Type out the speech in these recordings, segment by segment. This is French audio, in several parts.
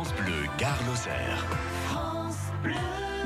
France Bleu, Gare-Lozère.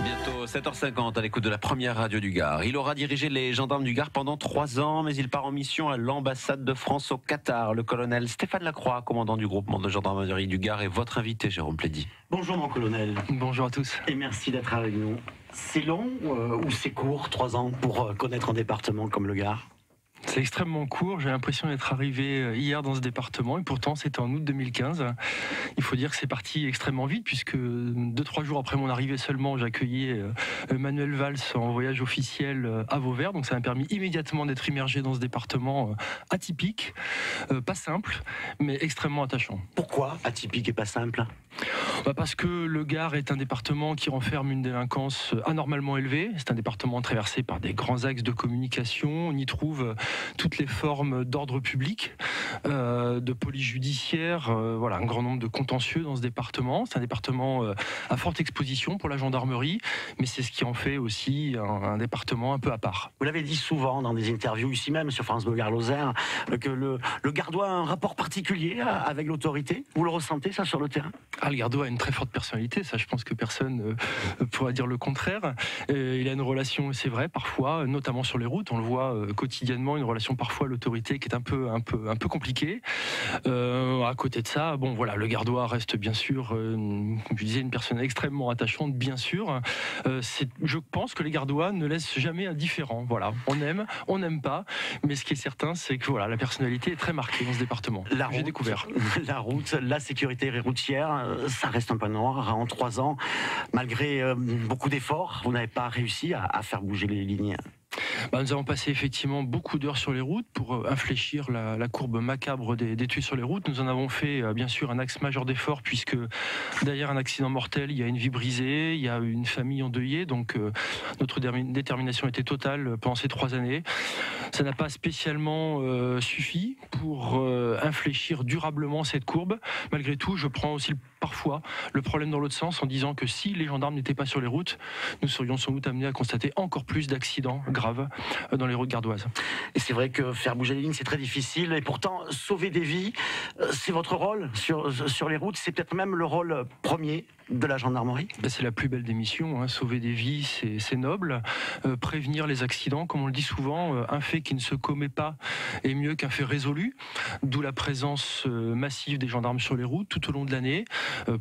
Bientôt 7h50 à l'écoute de la première radio du Gard. Il aura dirigé les gendarmes du Gard pendant 3 ans, mais il part en mission à l'ambassade de France au Qatar. Le colonel Stéphane Lacroix, commandant du groupement de gendarmerie du Gard, est votre invité, Jérôme Plédy. Bonjour mon colonel. Bonjour à tous. Et merci d'être avec nous. C'est long ou c'est court, 3 ans, pour connaître un département comme le Gard ? C'est extrêmement court, j'ai l'impression d'être arrivé hier dans ce département et pourtant c'était en août 2015. Il faut dire que c'est parti extrêmement vite puisque 2-3 jours après mon arrivée seulement, j'accueillais Manuel Valls en voyage officiel à Vauvert, donc ça m'a permis immédiatement d'être immergé dans ce département atypique, pas simple, mais extrêmement attachant. Pourquoi atypique et pas simple ? Parce que le Gard est un département qui renferme une délinquance anormalement élevée. C'est un département traversé par des grands axes de communication. On y trouve toutes les formes d'ordre public, de police judiciaire, voilà, un grand nombre de contentieux dans ce département. C'est un département à forte exposition pour la gendarmerie, mais c'est ce qui en fait aussi un département un peu à part. Vous l'avez dit souvent dans des interviews ici même sur France Bleu Gare-Lozère, que le Gardois a un rapport particulier avec l'autorité. Vous le ressentez ça sur le terrain ? Le Gardois a une très forte personnalité, ça je pense que personne pourra dire le contraire. Il a une relation, c'est vrai, parfois, notamment sur les routes, on le voit quotidiennement, une relation parfois à l'autorité qui est un peu compliquée. À côté de ça, bon voilà, le Gardois reste bien sûr, comme je disais, une personne extrêmement attachante, bien sûr. Je pense que les Gardois ne laissent jamais indifférent. Voilà, on n'aime pas, mais ce qui est certain, c'est que voilà, la personnalité est très marquée dans ce département. J'ai découvert. La route, la sécurité routière, ça reste un peu noir. En 3 ans, malgré beaucoup d'efforts, vous n'avez pas réussi à faire bouger les lignes. Nous avons passé effectivement beaucoup d'heures sur les routes pour infléchir la courbe macabre des tués sur les routes. Nous en avons fait bien sûr un axe majeur d'effort puisque derrière un accident mortel, il y a une vie brisée, il y a une famille endeuillée. Donc notre détermination était totale pendant ces 3 années. Ça n'a pas spécialement suffi pour infléchir durablement cette courbe. Malgré tout, je prends aussi parfois le problème dans l'autre sens en disant que si les gendarmes n'étaient pas sur les routes, nous serions sans doute amenés à constater encore plus d'accidents graves dans les routes gardoises. Et c'est vrai que faire bouger les lignes, c'est très difficile. Et pourtant, sauver des vies, c'est votre rôle sur les routes. C'est peut-être même le rôle premier de la gendarmerie. C'est la plus belle des missions. Hein. Sauver des vies, c'est noble. Prévenir les accidents, comme on le dit souvent, un fait qui ne se commet pas est mieux qu'un fait résolu. D'où la présence massive des gendarmes sur les routes tout au long de l'année.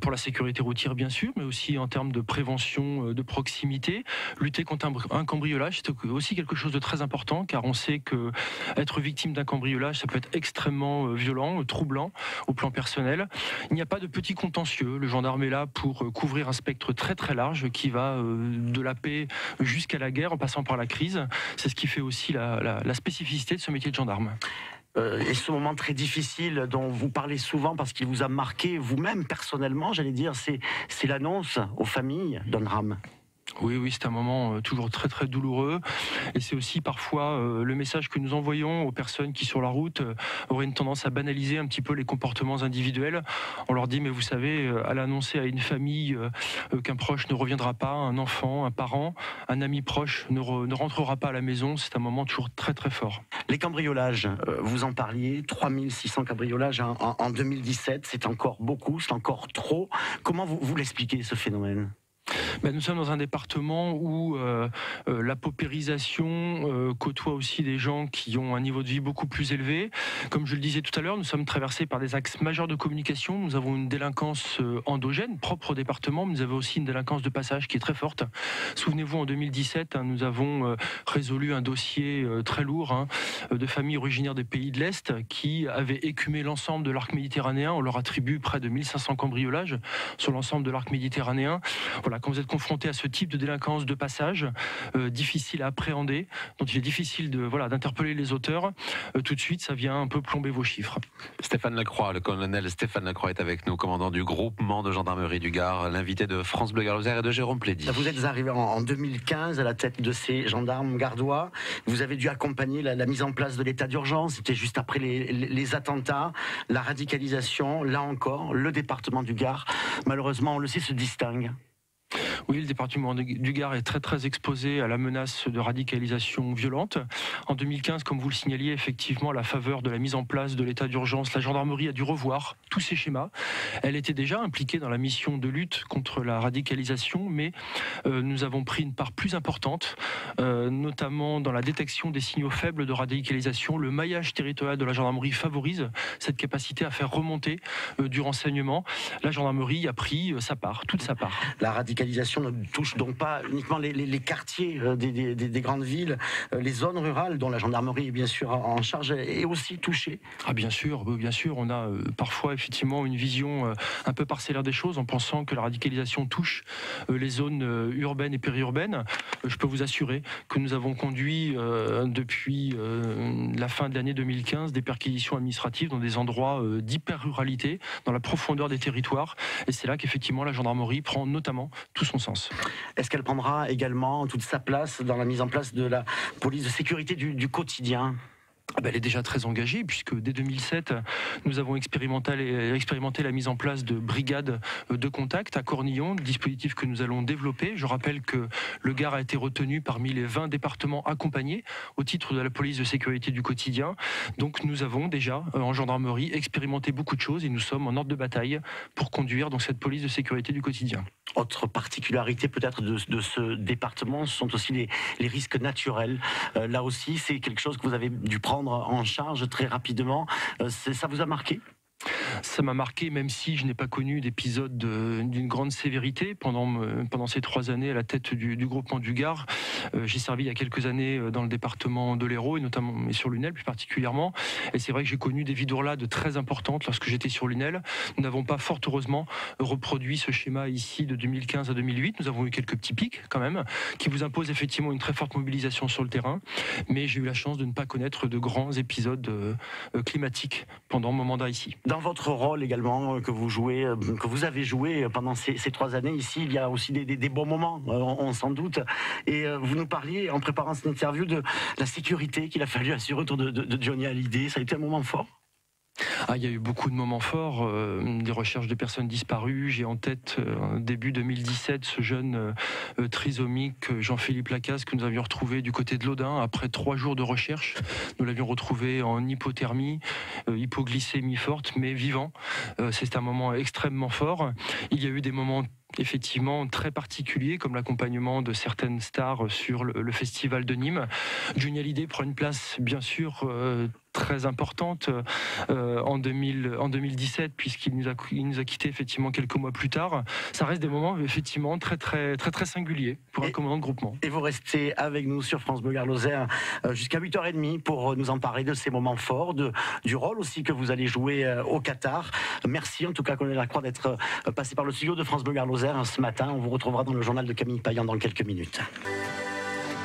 Pour la sécurité routière, bien sûr, mais aussi en termes de prévention de proximité. Lutter contre un cambriolage, c'est aussi quelque chose de très important, car on sait que être victime d'un cambriolage, ça peut être extrêmement violent, troublant au plan personnel. Il n'y a pas de petit contentieux. Le gendarme est là pour couvrir un spectre très très large qui va de la paix jusqu'à la guerre en passant par la crise. C'est ce qui fait aussi la spécificité de ce métier de gendarme. Et ce moment très difficile dont vous parlez souvent parce qu'il vous a marqué vous-même personnellement, j'allais dire, c'est l'annonce aux familles d'un drame. Oui, c'est un moment toujours très très douloureux et c'est aussi parfois le message que nous envoyons aux personnes qui sur la route auraient une tendance à banaliser un petit peu les comportements individuels. On leur dit mais vous savez, à l'annoncer à une famille qu'un proche ne reviendra pas, un enfant, un parent, un ami proche ne rentrera pas à la maison, c'est un moment toujours très très fort. Les cambriolages, vous en parliez, 3600 cambriolages en 2017, c'est encore beaucoup, c'est encore trop. Comment vous l'expliquez ce phénomène ? Nous sommes dans un département où la paupérisation côtoie aussi des gens qui ont un niveau de vie beaucoup plus élevé. Comme je le disais tout à l'heure, nous sommes traversés par des axes majeurs de communication. Nous avons une délinquance endogène, propre au département, mais nous avons aussi une délinquance de passage qui est très forte. Souvenez-vous, en 2017, nous avons résolu un dossier très lourd de familles originaires des pays de l'Est qui avaient écumé l'ensemble de l'arc méditerranéen. On leur attribue près de 1500 cambriolages sur l'ensemble de l'arc méditerranéen. Voilà, quand vous êtes confronté à ce type de délinquance de passage, difficile à appréhender, dont il est difficile d'interpeller les auteurs, tout de suite ça vient un peu plomber vos chiffres. Stéphane Lacroix, le colonel Stéphane Lacroix est avec nous, commandant du groupement de gendarmerie du Gard, l'invité de France Bleu Gare-Lozère et de Jérôme Plédy. Vous êtes arrivé en 2015 à la tête de ces gendarmes gardois. Vous avez dû accompagner la mise en place de l'état d'urgence. C'était juste après les attentats, la radicalisation. Là encore, le département du Gard, malheureusement, on le sait, se distingue. Oui, le département du Gard est très exposé à la menace de radicalisation violente. En 2015, comme vous le signaliez, effectivement, à la faveur de la mise en place de l'état d'urgence, la gendarmerie a dû revoir tous ses schémas. Elle était déjà impliquée dans la mission de lutte contre la radicalisation, mais nous avons pris une part plus importante, notamment dans la détection des signaux faibles de radicalisation. Le maillage territorial de la gendarmerie favorise cette capacité à faire remonter du renseignement. La gendarmerie a pris sa part, toute sa part. La radicalisation ne touche donc pas uniquement les quartiers des grandes villes, les zones rurales dont la gendarmerie est bien sûr en charge est aussi touchée. Ah bien sûr, on a parfois effectivement une vision un peu parcellaire des choses en pensant que la radicalisation touche les zones urbaines et périurbaines. Je peux vous assurer que nous avons conduit depuis la fin de l'année 2015 des perquisitions administratives dans des endroits d'hyper-ruralité, dans la profondeur des territoires, et c'est là qu'effectivement la gendarmerie prend notamment tout son sens. Est-ce qu'elle prendra également toute sa place dans la mise en place de la police de sécurité du quotidien ? Elle est déjà très engagée puisque dès 2007, nous avons expérimenté la mise en place de brigades de contact à Cornillon, dispositif que nous allons développer. Je rappelle que le Gard a été retenu parmi les 20 départements accompagnés au titre de la police de sécurité du quotidien. Donc nous avons déjà en gendarmerie expérimenté beaucoup de choses et nous sommes en ordre de bataille pour conduire donc cette police de sécurité du quotidien. Autre particularité peut-être de ce département, ce sont aussi les risques naturels. Là aussi, c'est quelque chose que vous avez dû prendre en charge très rapidement. Ça vous a marqué ? Ça m'a marqué, même si je n'ai pas connu d'épisode d'une grande sévérité pendant ces 3 années à la tête du groupement du Gard. J'ai servi il y a quelques années dans le département de l'Hérault, et notamment sur Lunel plus particulièrement. Et c'est vrai que j'ai connu des vies-d'ourlades très importantes lorsque j'étais sur Lunel. Nous n'avons pas, fort heureusement, reproduit ce schéma ici de 2015 à 2008. Nous avons eu quelques petits pics quand même, qui vous imposent effectivement une très forte mobilisation sur le terrain. Mais j'ai eu la chance de ne pas connaître de grands épisodes climatiques pendant mon mandat ici. Dans votre rôle également que vous avez joué pendant ces 3 années ici, il y a aussi des bons moments, on s'en doute. Et vous nous parliez en préparant cette interview de la sécurité qu'il a fallu assurer autour de Johnny Hallyday. Ça a été un moment fort ? Il y a eu beaucoup de moments forts, des recherches de personnes disparues. J'ai en tête, début 2017, ce jeune trisomique Jean-Philippe Lacasse que nous avions retrouvé du côté de l'Audin après 3 jours de recherche. Nous l'avions retrouvé en hypothermie, hypoglycémie forte, mais vivant. C'est un moment extrêmement fort. Il y a eu des moments effectivement très particuliers, comme l'accompagnement de certaines stars sur le festival de Nîmes. Johnny Hallyday prend une place, bien sûr, très importante en 2017, puisqu'il nous a quittés effectivement quelques mois plus tard. Ça reste des moments effectivement très singuliers pour un commandant de groupement. Et vous restez avec nous sur France Bleu Gard Lozère jusqu'à 8h30 pour nous en parler de ces moments forts, du rôle aussi que vous allez jouer au Qatar. Merci en tout cas, colonel Lacroix, d'être passé par le studio de France Bleu Gard Lozère ce matin. On vous retrouvera dans le journal de Camille Payan dans quelques minutes.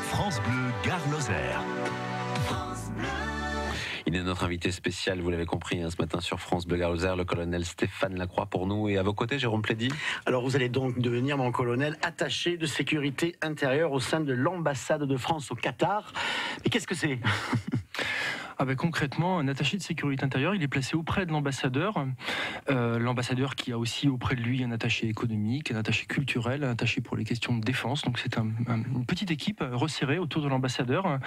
France Bleu Gard Lozère. Il est notre invité spécial, vous l'avez compris, ce matin sur France Bleu Gard Lozère, le colonel Stéphane Lacroix pour nous. Et à vos côtés, Jérôme Plédy. Alors vous allez donc devenir, mon colonel, attaché de sécurité intérieure au sein de l'ambassade de France au Qatar. Mais qu'est-ce que c'est ? Concrètement, un attaché de sécurité intérieure, il est placé auprès de l'ambassadeur. L'ambassadeur qui a aussi auprès de lui un attaché économique, un attaché culturel, un attaché pour les questions de défense. Donc c'est une petite équipe resserrée autour de l'ambassadeur.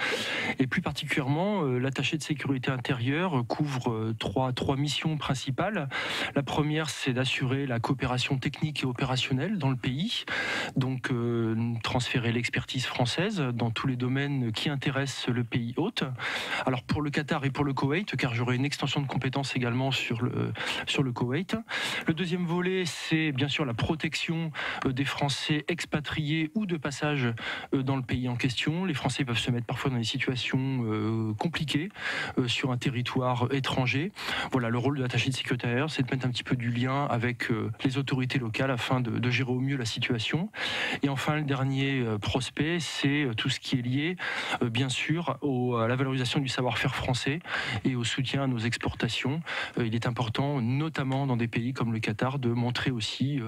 Et plus particulièrement, l'attaché de sécurité intérieure couvre trois missions principales. La première, c'est d'assurer la coopération technique et opérationnelle dans le pays. Donc transférer l'expertise française dans tous les domaines qui intéressent le pays hôte. Alors pour le Qatar et pour le Koweït, car j'aurai une extension de compétences également sur le Koweït. Le deuxième volet, c'est bien sûr la protection des Français expatriés ou de passage dans le pays en question. Les Français peuvent se mettre parfois dans des situations compliquées sur un territoire étranger. Voilà, le rôle de l'attaché de sécurité intérieure, c'est de mettre un petit peu du lien avec les autorités locales afin de gérer au mieux la situation. Et enfin, le dernier prospect, c'est tout ce qui est lié, bien sûr, à la valorisation du savoir-faire français français et au soutien à nos exportations. Il est important, notamment dans des pays comme le Qatar, de montrer aussi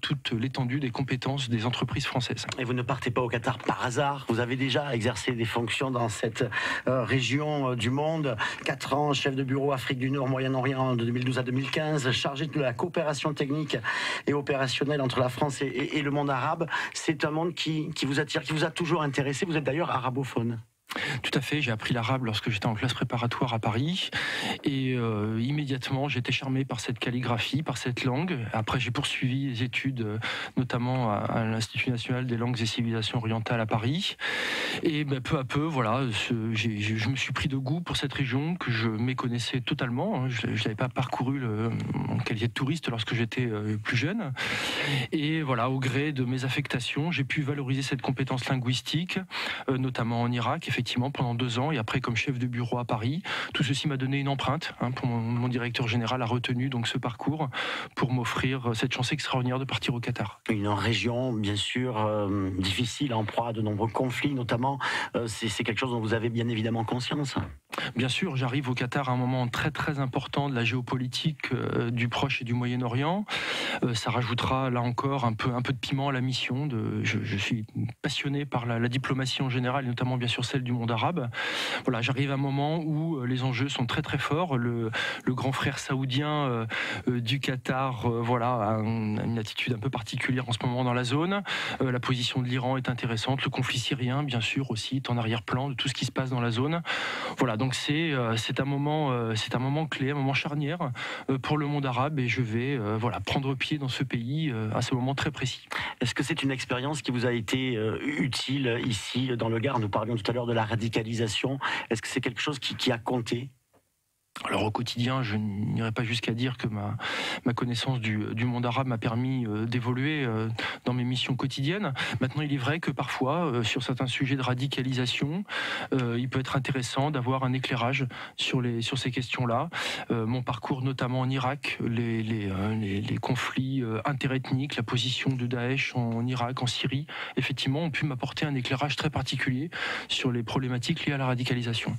toute l'étendue des compétences des entreprises françaises. Et vous ne partez pas au Qatar par hasard. Vous avez déjà exercé des fonctions dans cette région du monde. 4 ans, chef de bureau Afrique du Nord, Moyen-Orient de 2012 à 2015, chargé de la coopération technique et opérationnelle entre la France et le monde arabe. C'est un monde qui vous attire, qui vous a toujours intéressé. Vous êtes d'ailleurs arabophone. Tout à fait, j'ai appris l'arabe lorsque j'étais en classe préparatoire à Paris et immédiatement j'ai été charmé par cette calligraphie, par cette langue. Après j'ai poursuivi les études notamment à l'Institut national des langues et civilisations orientales à Paris et peu à peu voilà, je me suis pris de goût pour cette région que je méconnaissais totalement. Je n'avais pas parcouru en qualité de touriste lorsque j'étais plus jeune et voilà, au gré de mes affectations j'ai pu valoriser cette compétence linguistique notamment en Irak effectivement pendant 2 ans et après comme chef de bureau à Paris. Tout ceci m'a donné une empreinte. Pour mon directeur général a retenu donc ce parcours pour m'offrir cette chance extraordinaire de partir au Qatar. Une région bien sûr difficile, en proie à de nombreux conflits notamment. C'est quelque chose dont vous avez bien évidemment conscience. Bien sûr, j'arrive au Qatar à un moment très très important de la géopolitique du Proche et du Moyen-Orient. Ça rajoutera là encore un peu de piment à la mission. Je suis passionné par la diplomatie en général et notamment bien sûr celle du monde arabe. Voilà, j'arrive à un moment où les enjeux sont très très forts. Le grand frère saoudien du Qatar voilà, a une attitude un peu particulière en ce moment dans la zone. La position de l'Iran est intéressante. Le conflit syrien, bien sûr, aussi est en arrière-plan de tout ce qui se passe dans la zone. Voilà, donc c'est un moment clé, un moment charnière pour le monde arabe et je vais voilà, prendre pied dans ce pays à ce moment très précis. Est-ce que c'est une expérience qui vous a été utile ici dans le Gard? Nous parlions tout à l'heure de la radicalisation. Est-ce que c'est quelque chose qui a compté? Alors au quotidien, je n'irai pas jusqu'à dire que ma connaissance du monde arabe m'a permis d'évoluer dans mes missions quotidiennes. Maintenant, il est vrai que parfois, sur certains sujets de radicalisation, il peut être intéressant d'avoir un éclairage sur ces questions-là. Mon parcours, notamment en Irak, les conflits interethniques, la position de Daesh en Irak, en Syrie, effectivement, ont pu m'apporter un éclairage très particulier sur les problématiques liées à la radicalisation.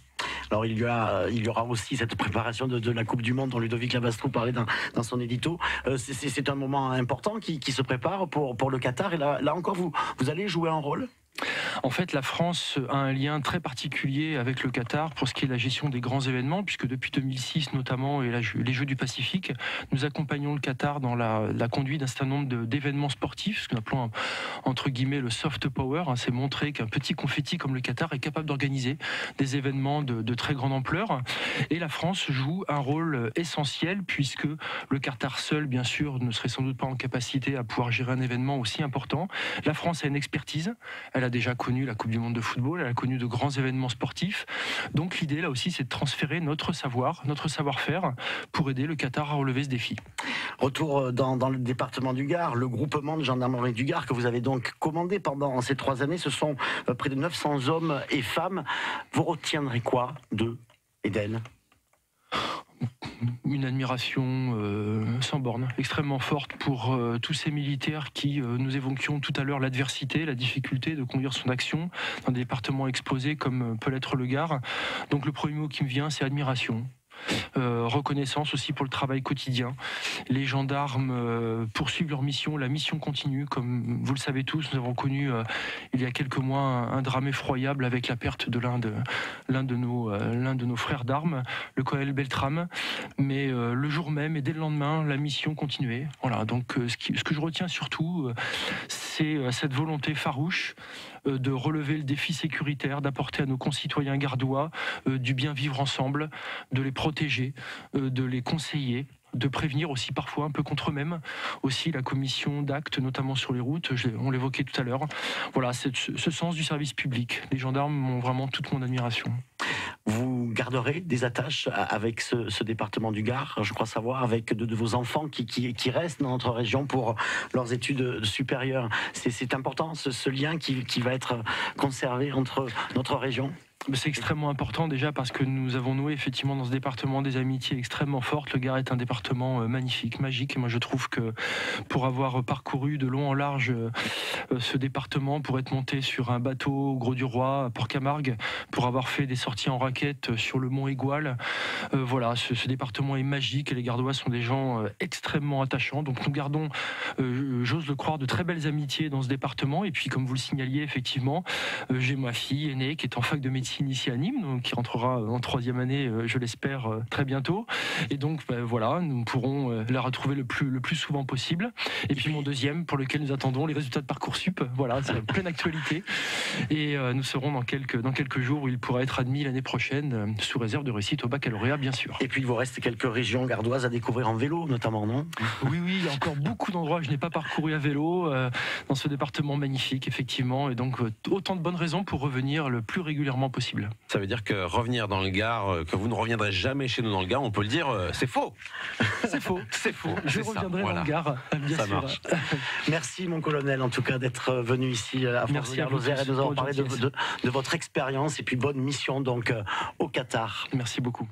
Alors il y aura aussi cette préparation de la Coupe du Monde dont Ludovic Labastrou parlait dans son édito. C'est un moment important qui se prépare pour le Qatar et là encore vous allez jouer un rôle? En fait, la France a un lien très particulier avec le Qatar pour ce qui est de la gestion des grands événements, puisque depuis 2006 notamment, et les Jeux du Pacifique, nous accompagnons le Qatar dans la conduite d'un certain nombre d'événements sportifs, ce que nous appelons entre guillemets le soft power. C'est montrer qu'un petit confetti comme le Qatar est capable d'organiser des événements de très grande ampleur. Et la France joue un rôle essentiel, puisque le Qatar seul, bien sûr, ne serait sans doute pas en capacité à pouvoir gérer un événement aussi important. La France a une expertise, elle a déjà connu la Coupe du Monde de football, elle a connu de grands événements sportifs. Donc l'idée là aussi, c'est de transférer notre savoir-faire pour aider le Qatar à relever ce défi. Retour dans le département du Gard, le groupement de gendarmerie du Gard que vous avez donc commandé pendant ces 3 années, ce sont près de 900 hommes et femmes. Vous retiendrez quoi d'eux et d'elles? Une admiration sans borne, extrêmement forte pour tous ces militaires qui, nous évoquions tout à l'heure l'adversité, la difficulté de conduire son action dans des départements exposés comme peut l'être le Gard. Donc le premier mot qui me vient, c'est admiration. Reconnaissance aussi pour le travail quotidien. Les gendarmes poursuivent leur mission, la mission continue. Comme vous le savez tous, nous avons connu il y a quelques mois un drame effroyable avec la perte de l'un de nos frères d'armes, le colonel Beltrame. Mais le jour même et dès le lendemain, la mission continuait. Voilà, donc ce que je retiens surtout, c'est cette volonté farouche de relever le défi sécuritaire, d'apporter à nos concitoyens gardois du bien vivre ensemble, de les protéger, de les conseiller, de prévenir aussi parfois un peu contre eux-mêmes. Aussi la commission d'actes, notamment sur les routes, on l'évoquait tout à l'heure. Voilà, ce sens du service public. Les gendarmes ont vraiment toute mon admiration. Vous garderez des attaches avec ce département du Gard, je crois savoir, avec de vos enfants qui restent dans notre région pour leurs études supérieures. C'est important ce lien qui va être conservé entre notre région? C'est extrêmement important déjà parce que nous avons noué effectivement dans ce département des amitiés extrêmement fortes. Le Gard est un département magnifique, magique. Et moi je trouve que pour avoir parcouru de long en large ce département, pour être monté sur un bateau au Grau-du-Roi, à Port-Camargue, pour avoir fait des sorties en raquette sur le mont Égual, voilà, ce département est magique et les Gardois sont des gens extrêmement attachants. Donc nous gardons, j'ose le croire, de très belles amitiés dans ce département. Et puis comme vous le signaliez, effectivement, j'ai ma fille aînée qui est en fac de médecine ici à Nîmes, donc qui rentrera en 3e année, je l'espère, très bientôt. Et donc voilà, nous pourrons la retrouver le plus souvent possible. Et puis mon deuxième, pour lequel nous attendons les résultats de Parcoursup, voilà, c'est en pleine actualité. Et nous serons dans quelques jours où il pourra être admis l'année prochaine, sous réserve de réussite au baccalauréat, bien sûr. Et puis il vous reste quelques régions gardoises à découvrir en vélo, notamment, non? Oui, il y a encore beaucoup d'endroits que je n'ai pas parcouru à vélo dans ce département magnifique, effectivement. Et donc autant de bonnes raisons pour revenir le plus régulièrement possible. Ça veut dire que revenir dans le Gard, que vous ne reviendrez jamais chez nous dans le Gard, on peut le dire, c'est faux. C'est faux. C'est faux. Je reviendrai dans le Gard, bien ça sûr. Marche. Merci mon colonel, en tout cas, d'être venu ici à France-Bleu-Garloser et de nous avoir parlé de votre expérience et puis bonne mission donc au Qatar. Merci beaucoup.